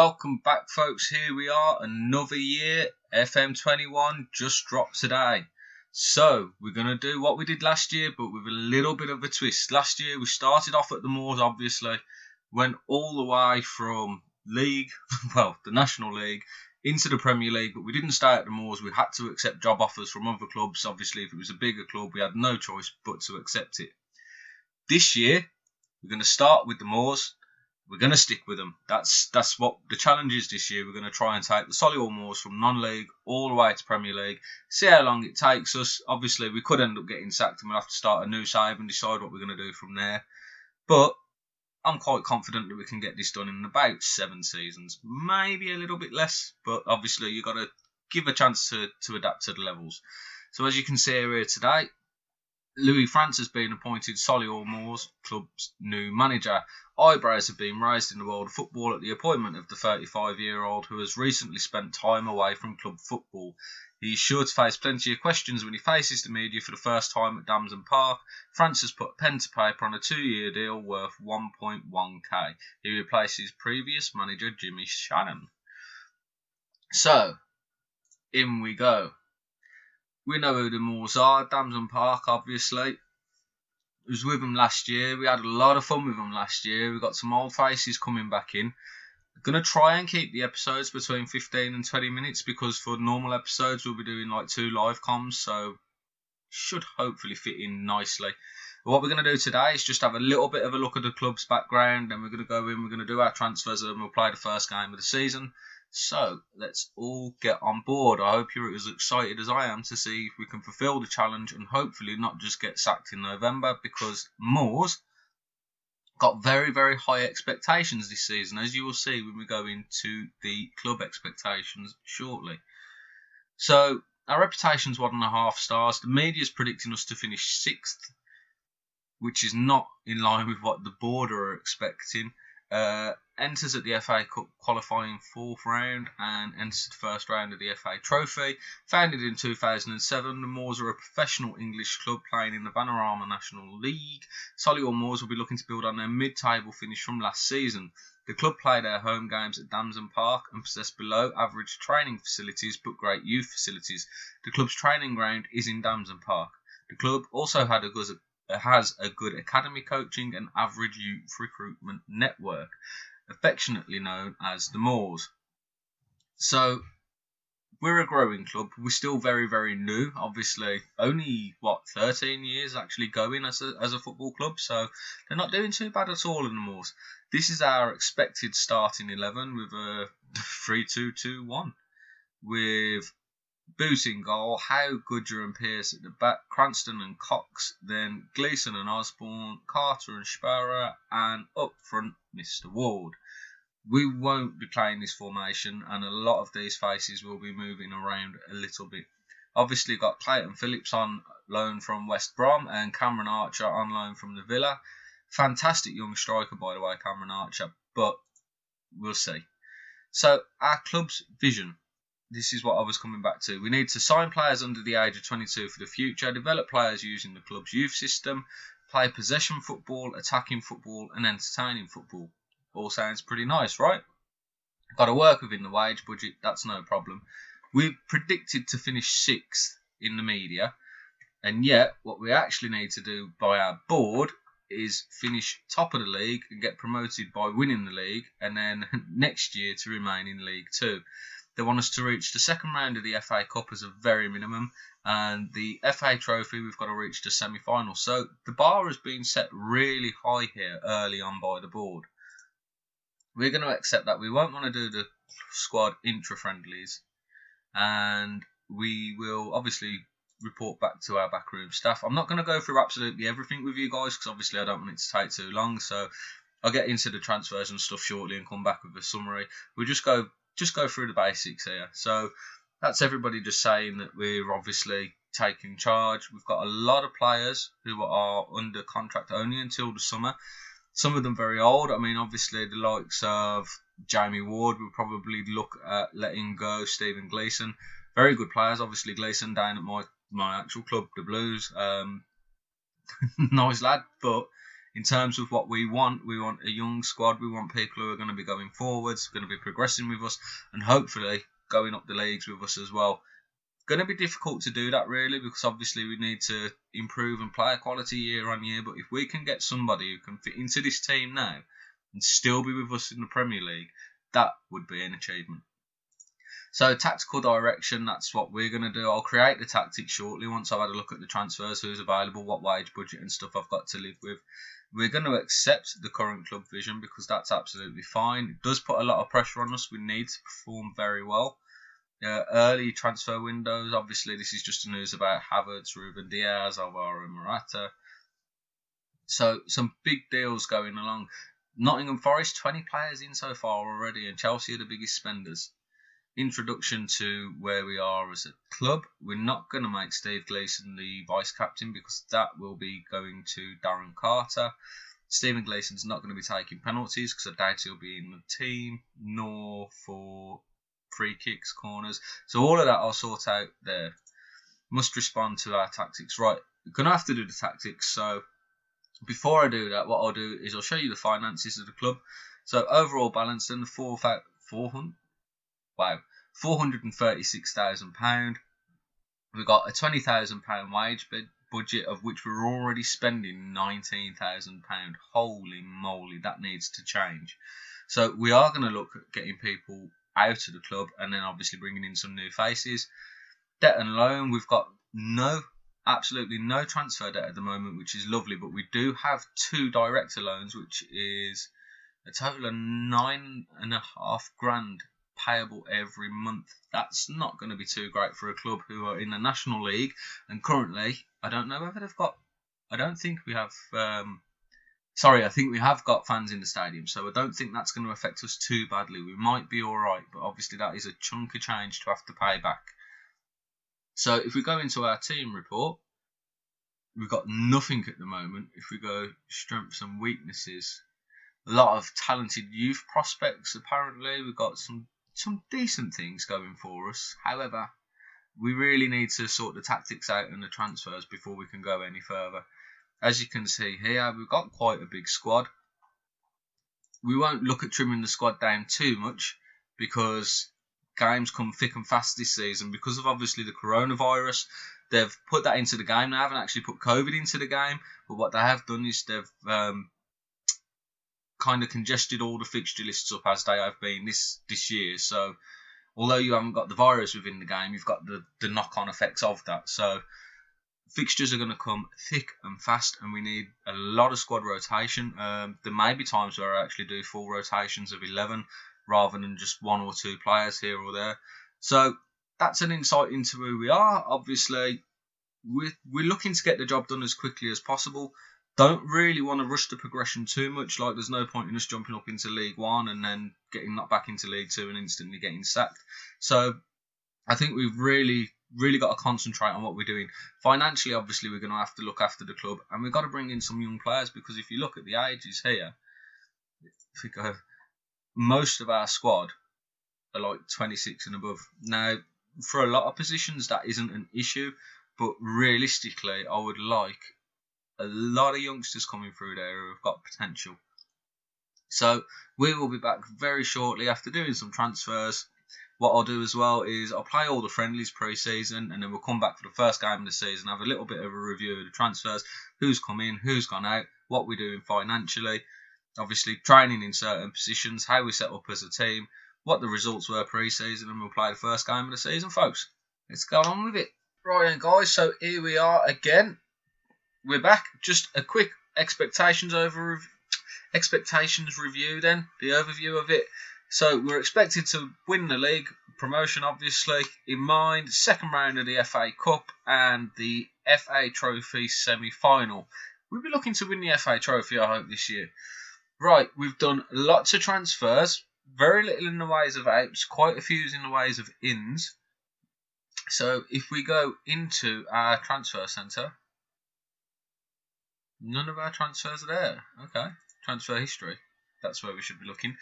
welcome back, folks. Here we are, another year. FM21 just dropped today. So, we're going to do what we did last year, but with a little bit of a twist. Last year, we started off at the Moors, obviously, went all the way from League, the National League, into the Premier League, but we didn't stay at the Moors. We had to accept job offers from other clubs. Obviously, if it was a bigger club, we had no choice but to accept it. This year, we're going to start with the Moors. We're going to stick with them. That's what the challenge is this year. We're going to try and take the Solihull Moors from non-league all the way to Premier League. See how long it takes us. Obviously, we could end up getting sacked and we'll have to start a new save and decide what we're going to do from there. But I'm quite confident that we can get this done in about 7 seasons. Maybe a little bit less. But obviously, you've got to give a chance to adapt to the levels. So as you can see here today, Louis France has been appointed Solihull Moors club's new manager. Eyebrows have been raised in the world of football at the appointment of the 35-year-old who has recently spent time away from club football. He is sure to face plenty of questions when he faces the media for the first time at Damson Park. France has put pen to paper on a 2-year deal worth 1.1k. He replaces previous manager Jimmy Shannon. So, in we go. We know who the Moors are. Damson Park, obviously. I was with them last year. We had a lot of fun with them last year. We got some old faces coming back in. I'm going to try and keep the episodes between 15 and 20 minutes because for normal episodes we'll be doing like 2 live comms, so should hopefully fit in nicely. But what we're going to do today is just have a little bit of a look at the club's background, and we're going to go in, we're going to do our transfers, and we'll play the first game of the season. So, let's all get on board. I hope you're as excited as I am to see if we can fulfil the challenge and hopefully not just get sacked in November, because Moors got very, very high expectations this season, as you will see when we go into the club expectations shortly. So, our reputation's 1.5 stars. The media's predicting us to finish 6th, which is not in line with what the board are expecting. Enters at the FA Cup qualifying 4th round and enters the first round of the FA Trophy. Founded in 2007, the Moors are a professional English club playing in the Vanarama National League. Solihull Moors will be looking to build on their mid-table finish from last season. The club play their home games at Damson Park and possess below average training facilities but great youth facilities. The club's training ground is in Damson Park. The club also has a good academy coaching and average youth recruitment network, affectionately known as the Moors. So, we're a growing club. We're still very, very new. Obviously, only, 13 years actually going as a football club, so they're not doing too bad at all in the Moors. This is our expected starting 11 with a 3-2-2-1, with Boot in goal, Howe, Goodger and Pearce at the back, Cranston and Cox, then Gleeson and Osborne, Carter and Sparrow, and up front, Mr. Ward. We won't be playing this formation, and a lot of these faces will be moving around a little bit. Obviously got Clayton Phillips on loan from West Brom and Cameron Archer on loan from the Villa. Fantastic young striker, by the way, Cameron Archer, but we'll see. So, our club's vision. This is what I was coming back to. We need to sign players under the age of 22 for the future, develop players using the club's youth system, play possession football, attacking football and entertaining football. All sounds pretty nice, right? Got to work within the wage budget, that's no problem. We've predicted to finish 6th in the media, and yet what we actually need to do by our board is finish top of the league and get promoted by winning the league, and then next year to remain in League 2. They want us to reach the second round of the FA Cup as a very minimum, and the FA Trophy we've got to reach the semi-final. So the bar has been set really high here early on by the board. We're going to accept that. We won't want to do the squad intra-friendlies, and we will obviously report back to our backroom staff. I'm not going to go through absolutely everything with you guys because obviously I don't want it to take too long, so I'll get into the transfers and stuff shortly and come back with a summary. We'll just go through the basics here. So that's everybody just saying that we're obviously taking charge. We've got a lot of players who are under contract only until the summer. Some of them very old. I mean, obviously the likes of Jamie Ward will probably look at letting go Stephen Gleeson. Very good players. Obviously Gleeson down at my actual club, the Blues. Nice lad, but in terms of what we want a young squad. We want people who are going to be going forwards, going to be progressing with us, and hopefully going up the leagues with us as well. Going to be difficult to do that really, because obviously we need to improve and player quality year on year. But if we can get somebody who can fit into this team now and still be with us in the Premier League, that would be an achievement. So tactical direction, that's what we're going to do. I'll create the tactics shortly once I've had a look at the transfers, who's available, what wage budget and stuff I've got to live with. We're going to accept the current club vision because that's absolutely fine. It does put a lot of pressure on us. We need to perform very well. Early transfer windows, obviously this is just news about Havertz, Ruben Diaz, Alvaro Morata. So some big deals going along. Nottingham Forest, 20 players in so far already, and Chelsea are the biggest spenders. Introduction to where we are as a club. We're not going to make Steve Gleeson the vice captain because that will be going to Darren Carter. Stephen Gleeson's not going to be taking penalties because I doubt he'll be in the team, nor for free kicks, corners. So all of that I'll sort out there. Must respond to our tactics. Right, we're going to have to do the tactics. So before I do that, what I'll do is I'll show you the finances of the club. So overall balance then, £436,000. We've got a £20,000 wage budget, of which we're already spending £19,000. Holy moly, that needs to change. So we are going to look at getting people out of the club and then obviously bringing in some new faces. Debt and loan, we've got absolutely no transfer debt at the moment, which is lovely, but we do have 2 director loans, which is a total of £9,500 payable every month. That's not going to be too great for a club who are in the National League, and currently I don't know whether they've got, I think we have got fans in the stadium, so I don't think that's going to affect us too badly. We might be alright, but obviously that is a chunk of change to have to pay back. So if we go into our team report, we've got nothing at the moment. If we go strengths and weaknesses, a lot of talented youth prospects apparently. We've got some decent things going for us. However, we really need to sort the tactics out and the transfers before we can go any further. As you can see here, we've got quite a big squad. We won't look at trimming the squad down too much because games come thick and fast this season. Because of obviously the coronavirus, they've put that into the game. They haven't actually put COVID into the game, but what they have done is they've kind of congested all the fixture lists up as they have been this year. So although you haven't got the virus within the game, you've got the knock-on effects of that. So fixtures are going to come thick and fast, and we need a lot of squad rotation. There may be times where I actually do full rotations of 11 rather than just 1 or 2 players here or there. So that's an insight into who we are. Obviously, we're looking to get the job done as quickly as possible. Don't really want to rush the progression too much. Like, there's no point in us jumping up into League One and then getting knocked back into League Two and instantly getting sacked. So I think we've really got to concentrate on what we're doing. Financially, obviously, we're going to have to look after the club, and we've got to bring in some young players, because if you look at the ages here, if we go, most of our squad are like 26 and above. Now, for a lot of positions, that isn't an issue, but realistically, I would like a lot of youngsters coming through there who have got potential. So we will be back very shortly after doing some transfers. What I'll do as well is I'll play all the friendlies pre-season, and then we'll come back for the first game of the season, have a little bit of a review of the transfers, who's come in, who's gone out, what we're doing financially, obviously training in certain positions, how we set up as a team, what the results were pre-season, and we'll play the first game of the season, folks. Let's go on with it. Right then, guys, so here we are again. We're back. Just a quick expectations review then, the overview of it. So we're expected to win the league, promotion obviously in mind, second round of the FA Cup and the FA Trophy semi-final. We'll be looking to win the FA Trophy, I hope, this year. Right, we've done lots of transfers, very little in the ways of outs, quite a few in the ways of ins. So if we go into our transfer centre, none of our transfers are there. Okay, transfer history. That's where we should be looking.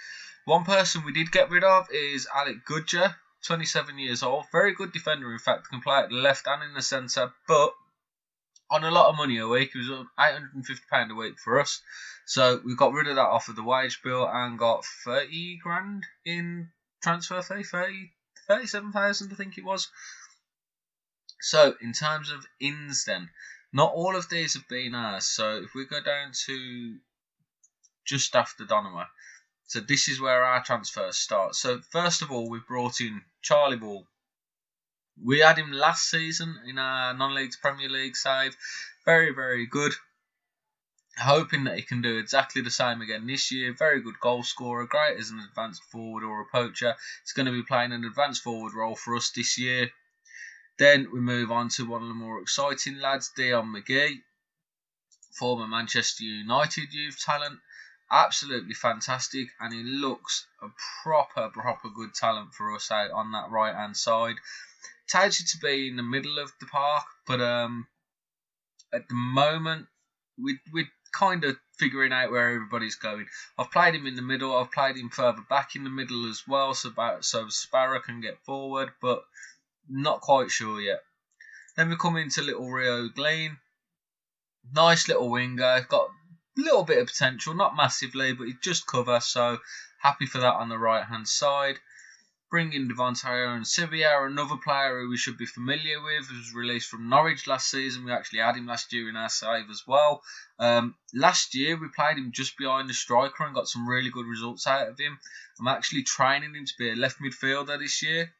One person we did get rid of is Alec Goodger, 27 years old. Very good defender, in fact. Can play at the left and in the centre. But on a lot of money a week. It was £850 a week for us. So we got rid of that off of the wage bill and got 30 grand in transfer fee, 37,000 I think it was. So in terms of ins then, not all of these have been ours. So if we go down to just after Donowa, so this is where our transfers start. So first of all, we've brought in Charlie Ball. We had him last season in our non-leagues Premier League side. Very, very good. Hoping that he can do exactly the same again this year. Very good goal scorer. Great as an advanced forward or a poacher. He's going to be playing an advanced forward role for us this year. Then we move on to one of the more exciting lads, Dion McGee. Former Manchester United youth talent. Absolutely fantastic. And he looks a proper good talent for us out on that right hand side. Touted to be in the middle of the park, but at the moment we're kind of figuring out where everybody's going. I've played him in the middle. I've played him further back in the middle as well, so Sparrow can get forward, but not quite sure yet. Then we come into little Rio Glean. Nice little winger. Got a little bit of potential, not massively, but he just cover, so happy for that on the right hand side. Bring in Devontae Arancibia, another player who we should be familiar with, who was released from Norwich last season. We actually had him last year in our save as well. Last year, we played him just behind the striker and got some really good results out of him. I'm actually training him to be a left midfielder this year.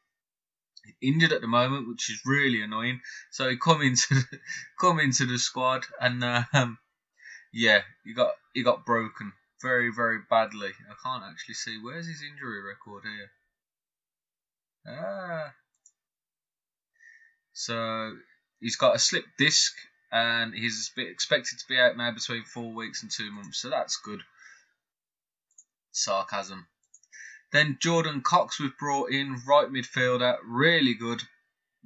He's injured at the moment, which is really annoying. So he come into the squad, and yeah, he got broken very, very badly. I can't actually see, where's his injury record here. So he's got a slipped disc and he's expected to be out now between 4 weeks and 2 months, so that's good. Sarcasm. Then Jordan Cox we've brought in, right midfielder, really good.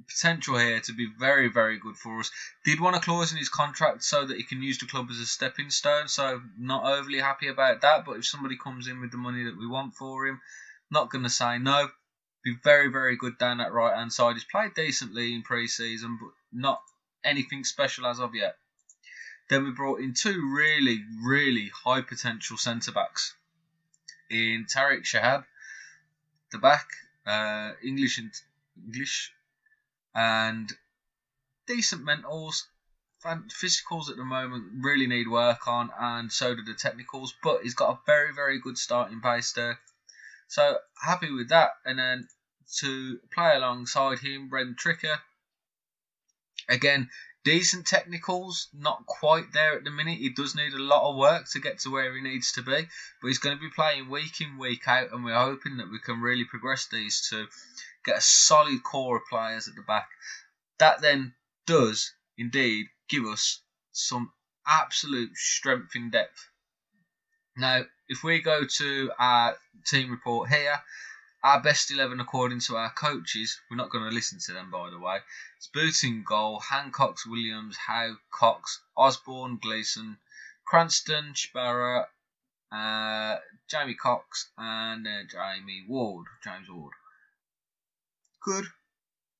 Potential here to be very, very good for us. Did want a clause in his contract so that he can use the club as a stepping stone, so not overly happy about that, but if somebody comes in with the money that we want for him, not going to say no. Be very, very good down that right hand side. He's played decently in pre-season, but not anything special as of yet. Then we brought in two really, really high potential centre backs in Tariq Shahab, the back, English and decent mentals. Physicals at the moment really need work on, and so do the technicals, but he's got a very, very good starting pace there. So happy with that. And then to play alongside him, Brendan Tricker. Again, decent technicals, not quite there at the minute. He does need a lot of work to get to where he needs to be, but he's going to be playing week in, week out, and we're hoping that we can really progress these to get a solid core of players at the back. That then does indeed give us some absolute strength in depth. Now, if we go to our team report here, our best 11 according to our coaches, we're not going to listen to them by the way, it's Booting goal, Hancock, Williams, Howe, Cox, Osborne, Gleeson, Cranston, Sparrow, Jamie Cox and James Ward. Good,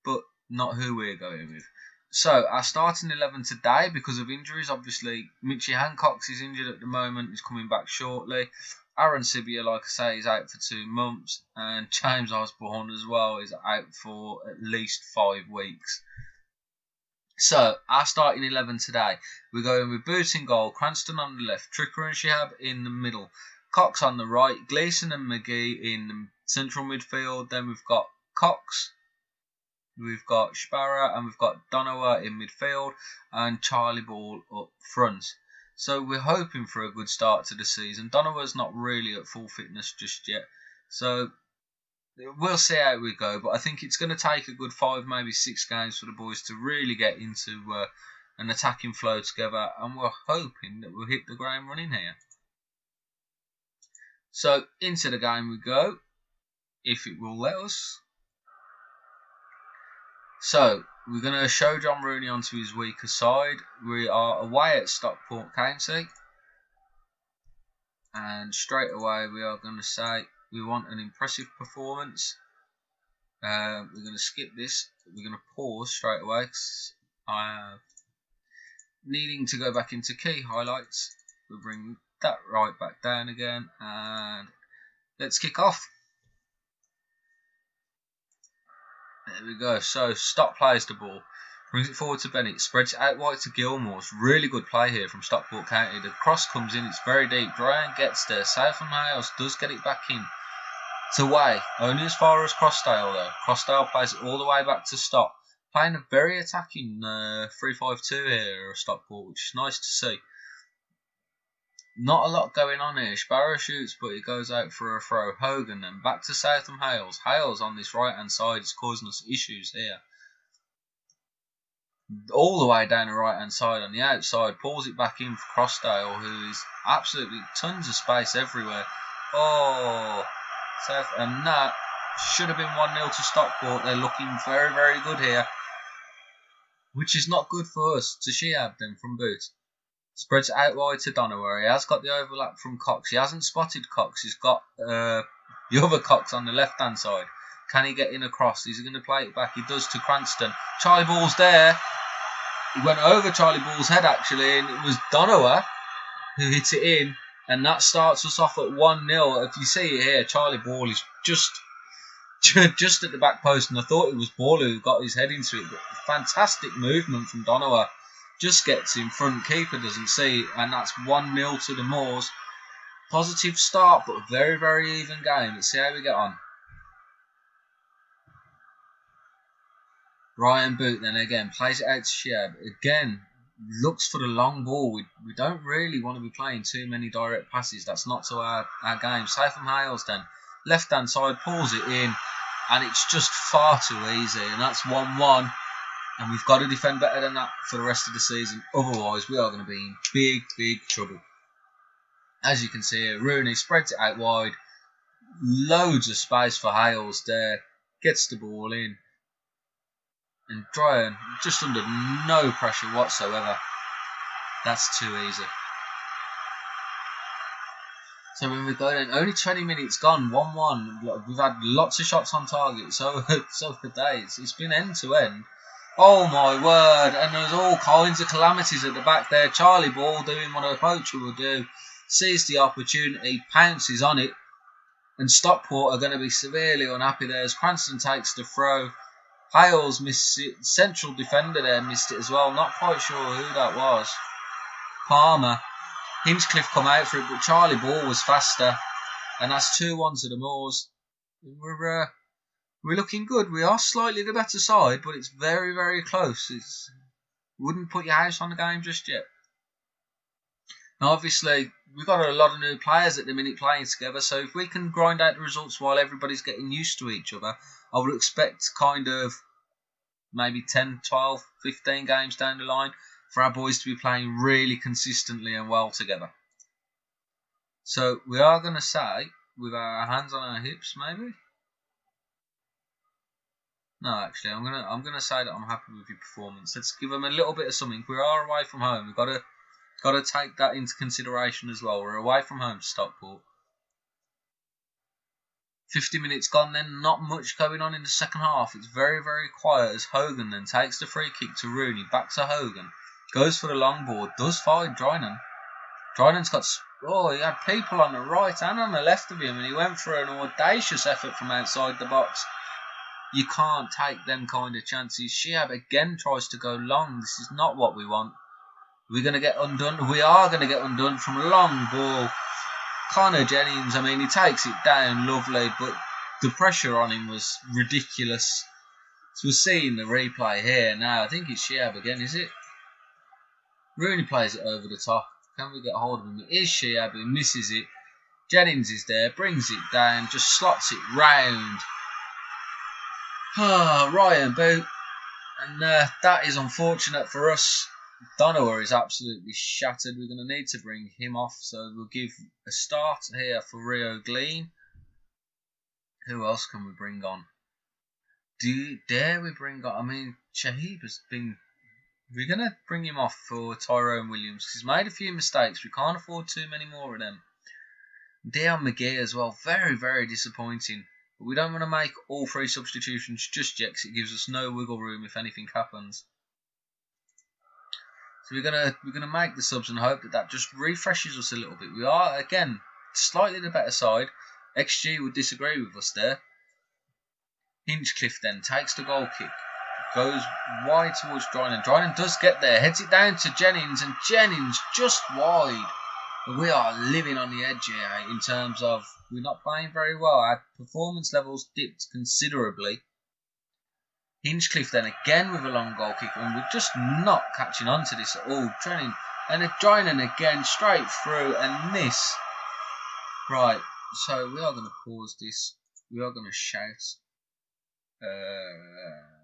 but not who we're going with. So, our starting 11 today, because of injuries, obviously, Mitchie Hancox is injured at the moment, he's coming back shortly. Arancibia, like I say, is out for 2 months, and James Osborne as well is out for at least 5 weeks. So, our starting 11 today, we're going with Booting goal, Cranston on the left, Tricker and Shihab in the middle, Cox on the right, Gleeson and McGee in the central midfield, then we've got Cox, we've got Sparrow, and we've got Donowa in midfield, and Charlie Ball up front. So we're hoping for a good start to the season. Donowa's not really at full fitness just yet, so we'll see how we go. But I think it's going to take a good 5, maybe 6 games for the boys to really get into an attacking flow together, and we're hoping that we'll hit the ground running here. So into the game we go, if it will let us. So, we're going to show John Rooney onto his weaker side. We are away at Stockport County. And straight away we are going to say we want an impressive performance. We're going to skip this. We're going to pause straight away. needing to go back into key highlights, we'll bring that right back down again, and let's kick off. There we go. So Stock plays the ball, brings it forward to Bennett, spreads it out wide to Gilmore. It's really good play here from Stockport County. The cross comes in, it's very deep. Ryan gets there. Southam Hales does get it back in. It's away, only as far as Crossdale though. Crossdale plays it all the way back to Stock. Playing a very attacking 3-5-2 here, Stockport, which is nice to see. Not a lot going on here. Sparrow shoots, but it goes out for a throw. Hogan then back to Southam Hales. Hales on this right hand side is causing us issues here. All the way down the right hand side on the outside, pulls it back in for Crossdale, who is absolutely tons of space everywhere. Oh, and that should have been 1-0 to Stockport. They're looking very, very good here, which is not good for us. To Sheab then from boot. Spreads it out wide to Donowa. He has got the overlap from Cox. He hasn't spotted Cox. He's got the other Cox on the left-hand side. Can he get in across? Is he going to play it back? He does to Cranston. Charlie Ball's there. He went over Charlie Ball's head, actually, and it was Donowa who hit it in. And that starts us off at 1-0. If you see it here, Charlie Ball is just at the back post, and I thought it was Ball who got his head into it. But fantastic movement from Donowa. Just gets in front, keeper doesn't see it, and that's 1-0 to the Moors. Positive start, but a very, very even game. Let's see how we get on. Ryan Boot then again plays it out to Sheab. Again, looks for the long ball. We don't really want to be playing too many direct passes. That's not to our game. Southam Hales then, left hand side, pulls it in, and it's just far too easy, and that's 1-1. And we've got to defend better than that for the rest of the season. Otherwise, we are going to be in big, big trouble. As you can see here, Rooney spreads it out wide. Loads of space for Hales there. Gets the ball in. And Dryan just under no pressure whatsoever. That's too easy. So when we go in, only 20 minutes gone, 1-1. We've had lots of shots on target. So for days, it's been end to end. Oh my word, and there's all kinds of calamities at the back there. Charlie Ball doing what a poacher will do, sees the opportunity, pounces on it, and Stockport are going to be severely unhappy there as Cranston takes the throw. Hales missed it, central defender there missed it as well, not quite sure who that was. Palmer. Hinchcliffe come out for it, but Charlie Ball was faster, and that's 2-1 to the Moors. We're looking good. We are slightly the better side, but it's very, very close. Wouldn't put your house on the game just yet. Now, obviously, we've got a lot of new players at the minute playing together, so if we can grind out the results while everybody's getting used to each other, I would expect kind of maybe 10, 12, 15 games down the line for our boys to be playing really consistently and well together. So we are going to say, with our hands on our hips, maybe. No, actually, I'm gonna say that I'm happy with your performance. Let's give them a little bit of something. We are away from home. We've got to take that into consideration as well. We're away from home to Stockport. 50 minutes gone then, not much going on in the second half. It's very, very quiet as Hogan then takes the free kick to Rooney. Back to Hogan. Goes for the long board. Does find Drynan. Drynan's got... Oh, he had people on the right and on the left of him, and he went for an audacious effort from outside the box. You can't take them kind of chances. Sheab again tries to go long. This is not what we want. We're going to get undone. We are going to get undone from a long ball. Connor Jennings, I mean, he takes it down lovely, but the pressure on him was ridiculous. So we're seeing the replay here now. I think it's Sheab again, is it? Rooney plays it over the top. Can we get hold of him? It is Sheab. He misses it. Jennings is there, brings it down, just slots it round. Ryan Boot, and that is unfortunate for us. Donowa is absolutely shattered. We're going to need to bring him off, so we'll give a start here for Rio Glean. Who else can we bring on? Dare we bring on? I mean, Shahib has been... We're going to bring him off for Tyrone Williams. He's made a few mistakes. We can't afford too many more of them. Dion McGee as well. Very, very disappointing. But we don't want to make all three substitutions just yet, because it gives us no wiggle room if anything happens. So we're gonna make the subs and hope that just refreshes us a little bit. We are again slightly the better side. XG would disagree with us there. Hinchcliffe then takes the goal kick, goes wide towards Dryden. Dryden does get there, heads it down to Jennings, and Jennings just wide. We are living on the edge here in terms of we're not playing very well. Our performance levels dipped considerably. Hinchcliffe then again with a long goal kick, and we're just not catching on to this at all. Training and a Dryden again straight through and miss. Right, so we are going to pause this. We are going to shout.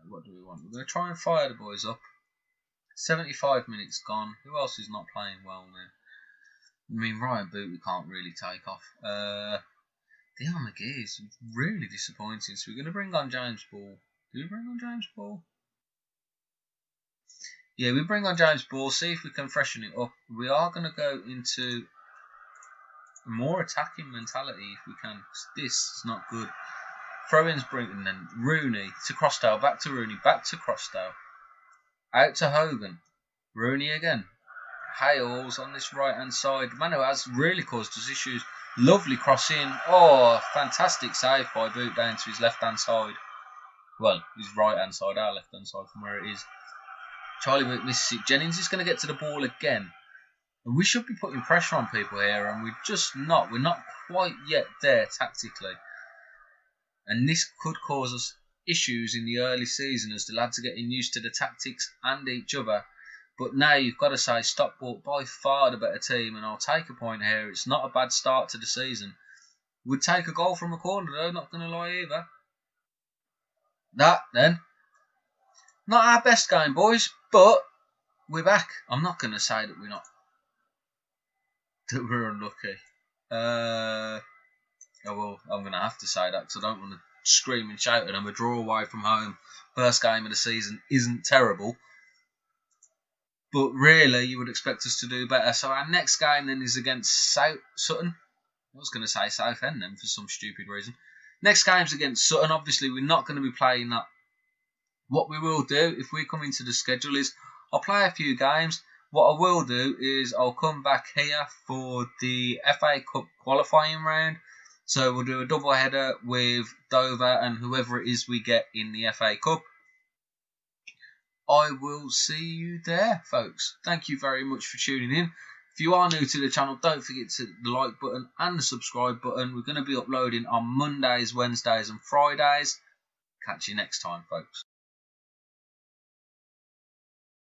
What do we want? We're going to try and fire the boys up. 75 minutes gone. Who else is not playing well now? I mean, Ryan Boot we can't really take off. Dion McGee is really disappointing. So we're going to bring on James Ball. Do we bring on James Ball? Yeah, we bring on James Ball. See if we can freshen it up. We are going to go into a more attacking mentality if we can. This is not good. Throw-ins Brinton, then Rooney to Crossdale, back to Rooney, back to Crossdale. Out to Hogan. Rooney again. Hales on this right-hand side. Man who has really caused us issues. Lovely cross in. Oh, fantastic save by Boot down to his left-hand side. Well, his right-hand side, our left-hand side from where it is. Charlie Boot misses it. Jennings is going to get to the ball again. And we should be putting pressure on people here, and we're just not. We're not quite yet there tactically. And this could cause us issues in the early season as the lads are getting used to the tactics and each other. But now you've got to say Stockport by far the better team, and I'll take a point here. It's not a bad start to the season. Would take a goal from a corner though, not going to lie either. That then. Not our best game, boys, but we're back. I'm not going to say that we're unlucky. Oh, well, I'm going to have to say that because I don't want to scream and shout at them. A draw away from home, first game of the season, isn't terrible. But really, you would expect us to do better. So our next game then is against Sutton. I was going to say Southend then for some stupid reason. Next game's against Sutton. Obviously, we're not going to be playing that. What we will do, if we come into the schedule, is I'll play a few games. What I will do is I'll come back here for the FA Cup qualifying round. So we'll do a double header with Dover and whoever it is we get in the FA Cup. I will see you there, folks. Thank you very much for tuning in. If you are new to the channel, don't forget to hit the like button and the subscribe button. We're going to be uploading on Mondays, Wednesdays and Fridays. Catch you next time, folks.